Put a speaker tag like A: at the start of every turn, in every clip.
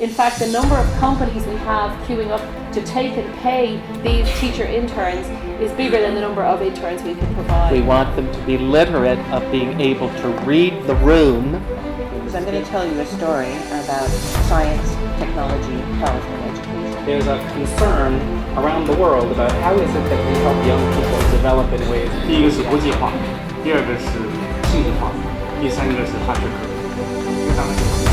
A: In fact, the number of companies we have queuing up to take and pay these teacher interns is bigger than the number of interns we can provide.
B: We want them to be literate of being able to read the room.
C: So I'm going to tell you a story about science, technology, health, and education.
D: There's a concern around the world about how is it that we help young people develop in ways.
E: 第一个是国际化，第二个是数字化，第三个是大学科。当然。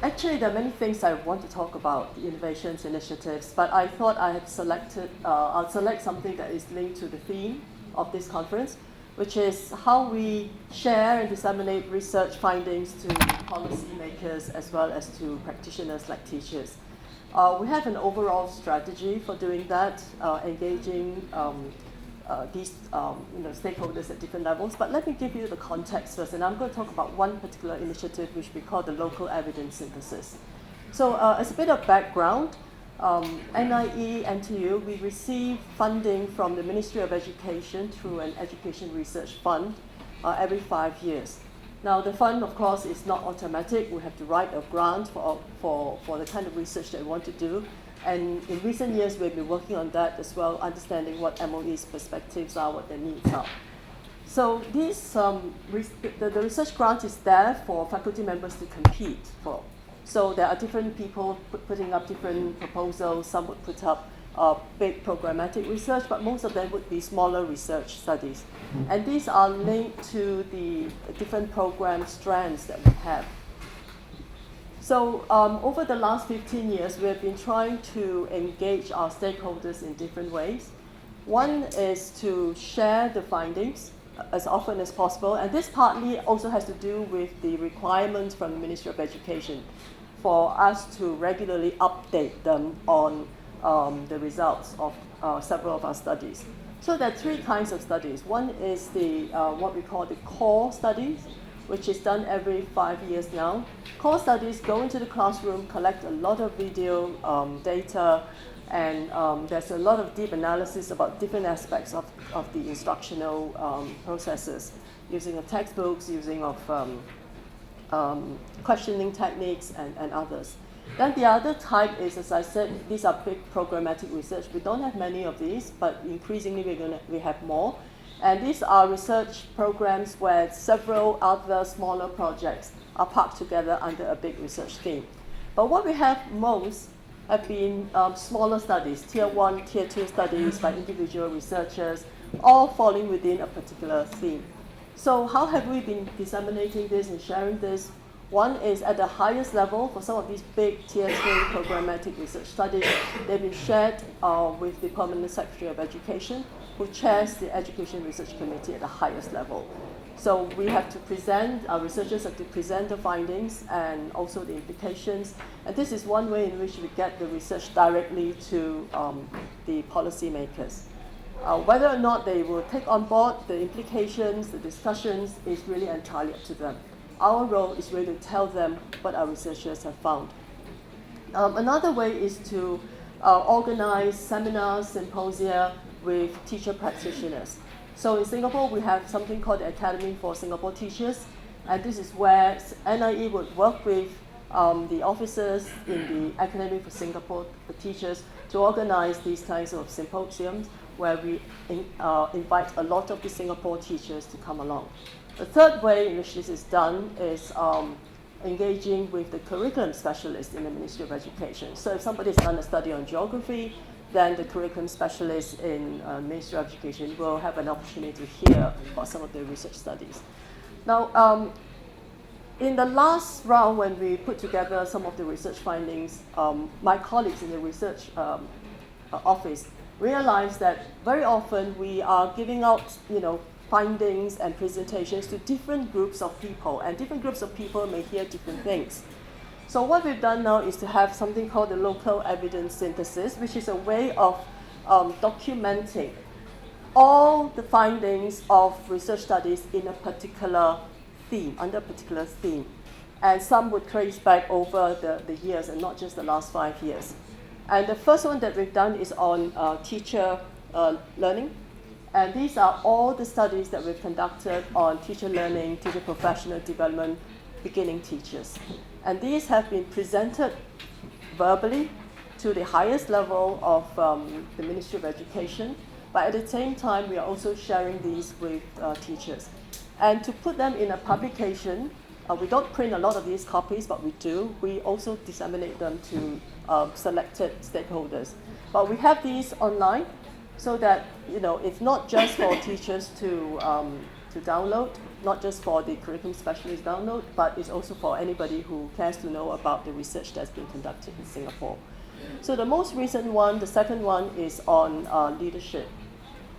F: Actually, there are many things I want to talk about, the innovations initiatives, but I thought I had selected, I'll select something that is linked to the theme of this conference, which is how we share and disseminate research findings to policymakers as well as to practitioners like teachers. We have an overall strategy for doing that, engaging these stakeholders at different levels. But let me give you the context first, and I'm going to talk about one particular initiative which we call the local evidence synthesis. So as a bit of background, NIE, NTU, we receive funding from the Ministry of Education through an education research fund every 5 years. Now the fund, of course, is not automatic. We have to write a grant for the kind of research that we want to do. And in recent years, we've been working on that as well, understanding what MOE's perspectives are, what their needs are. So these, the research grant is there for faculty members to compete for. So there are different people putting up different proposals. Some would put up big programmatic research, but most of them would be smaller research studies. And these are linked to the different program strands that we have. So over the last 15 years, we have been trying to engage our stakeholders in different ways. One is to share the findings as often as possible, and this partly also has to do with the requirements from the Ministry of Education for us to regularly update them on the results of several of our studies. So there are three kinds of studies. One is the what we call the core studies, which is done every 5 years now. Core studies go into the classroom, collect a lot of video data, and there's a lot of deep analysis about different aspects of the instructional processes, using of textbooks, using of questioning techniques, and others. Then the other type is, as I said, these are big programmatic research. We don't have many of these, but increasingly we have more. And these are research programs where several other smaller projects are packed together under a big research theme. But what we have most have been smaller studies, tier 1, tier 2 studies by individual researchers, all falling within a particular theme. So how have we been disseminating this and sharing this? One is at the highest level for some of these big tier 3 programmatic research studies. They've been shared with the Permanent Secretary of Education, who chairs the Education Research Committee at the highest level. So we have to present, our researchers have to present the findings and also the implications. And this is one way in which we get the research directly to the policymakers. Whether or not they will take on board the implications, the discussions, is really entirely up to them. Our role is really to tell them what our researchers have found. Another way is to organize seminars, symposia with teacher practitioners. So in Singapore, we have something called the Academy for Singapore Teachers, and this is where NIE would work with the officers in the Academy for Singapore for Teachers to organize these kinds of symposiums where we invite a lot of the Singapore teachers to come along. The third way in which this is done is engaging with the curriculum specialists in the Ministry of Education. So if somebody's done a study on geography, then the curriculum specialists in Ministry of Education will have an opportunity to hear about some of the research studies. Now, in the last round when we put together some of the research findings, my colleagues in the research office realized that very often we are giving out, findings and presentations to different groups of people, and different groups of people may hear different things. So what we've done now is to have something called the local evidence synthesis, which is a way of documenting all the findings of research studies in a particular theme, under a particular theme. And some would trace back over the years and not just the last 5 years. And the first one that we've done is on teacher learning. And these are all the studies that we've conducted on teacher learning, teacher professional development, beginning teachers. And these have been presented verbally to the highest level of the Ministry of Education, but at the same time, we are also sharing these with teachers. And to put them in a publication, we don't print a lot of these copies, but we do. We also disseminate them to selected stakeholders. But we have these online so that it's not just for teachers to download, not just for the curriculum specialists download, but it's also for anybody who cares to know about the research that's been conducted in Singapore. So the most recent one, the second one, is on leadership.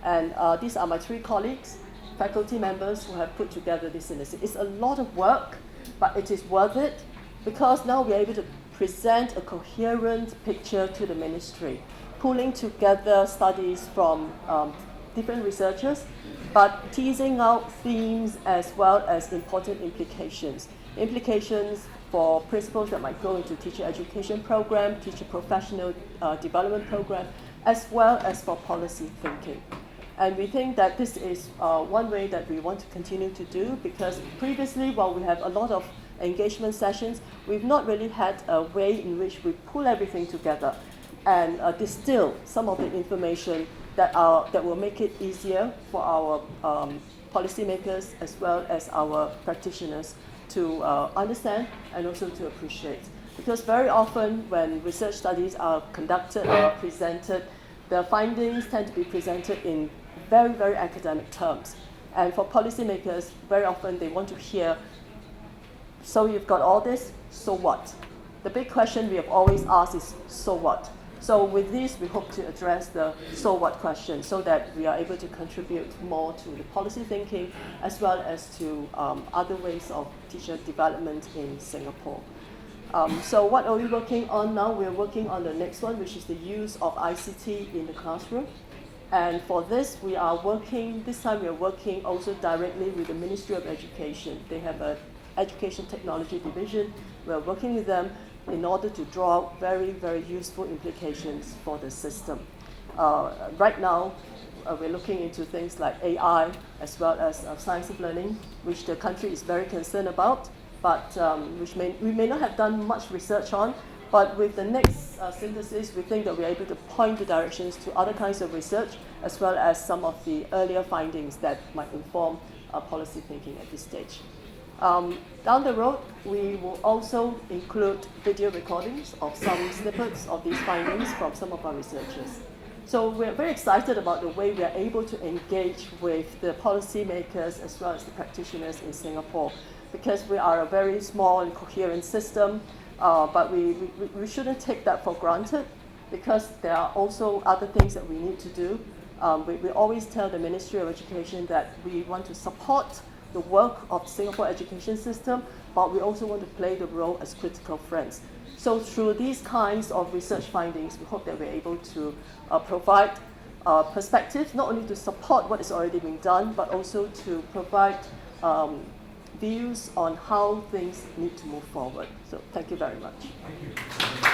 F: And these are my 3 colleagues, faculty members who have put together this initiative. It's a lot of work, but it is worth it because now we're able to present a coherent picture to the ministry, pulling together studies from different researchers, but teasing out themes as well as important implications. Implications for principles that might go into teacher education program, teacher professional development program, as well as for policy thinking. And we think that this is one way that we want to continue to do, because previously, while we have a lot of engagement sessions, we've not really had a way in which we pull everything together and distill some of the information that will make it easier for our policymakers as well as our practitioners to understand and also to appreciate. Because very often when research studies are conducted or presented, the findings tend to be presented in very, very academic terms. And for policymakers, very often they want to hear, so you've got all this, so what? The big question we have always asked is, so what? So with this, we hope to address the so what question so that we are able to contribute more to the policy thinking as well as to other ways of teacher development in Singapore. So what are we working on now? We're working on the next one, which is the use of ICT in the classroom. And for this, this time we're working also directly with the Ministry of Education. They have an Education Technology Division. We're working with them in order to draw out very, very useful implications for the system. Right now, we're looking into things like AI as well as science of learning, which the country is very concerned about, but which we may not have done much research on. But with the next synthesis, we think that we're able to point the directions to other kinds of research, as well as some of the earlier findings that might inform policy thinking at this stage. Down the road, we will also include video recordings of some snippets of these findings from some of our researchers. So we're very excited about the way we are able to engage with the policymakers as well as the practitioners in Singapore, because we are a very small and coherent system. But we shouldn't take that for granted, because there are also other things that we need to do. We always tell the Ministry of Education that we want to support the work of the Singapore education system, but we also want to play the role as critical friends. So through these kinds of research findings, we hope that we're able to provide perspectives, not only to support what is already being done, but also to provide views on how things need to move forward. So thank you very much.
E: Thank you.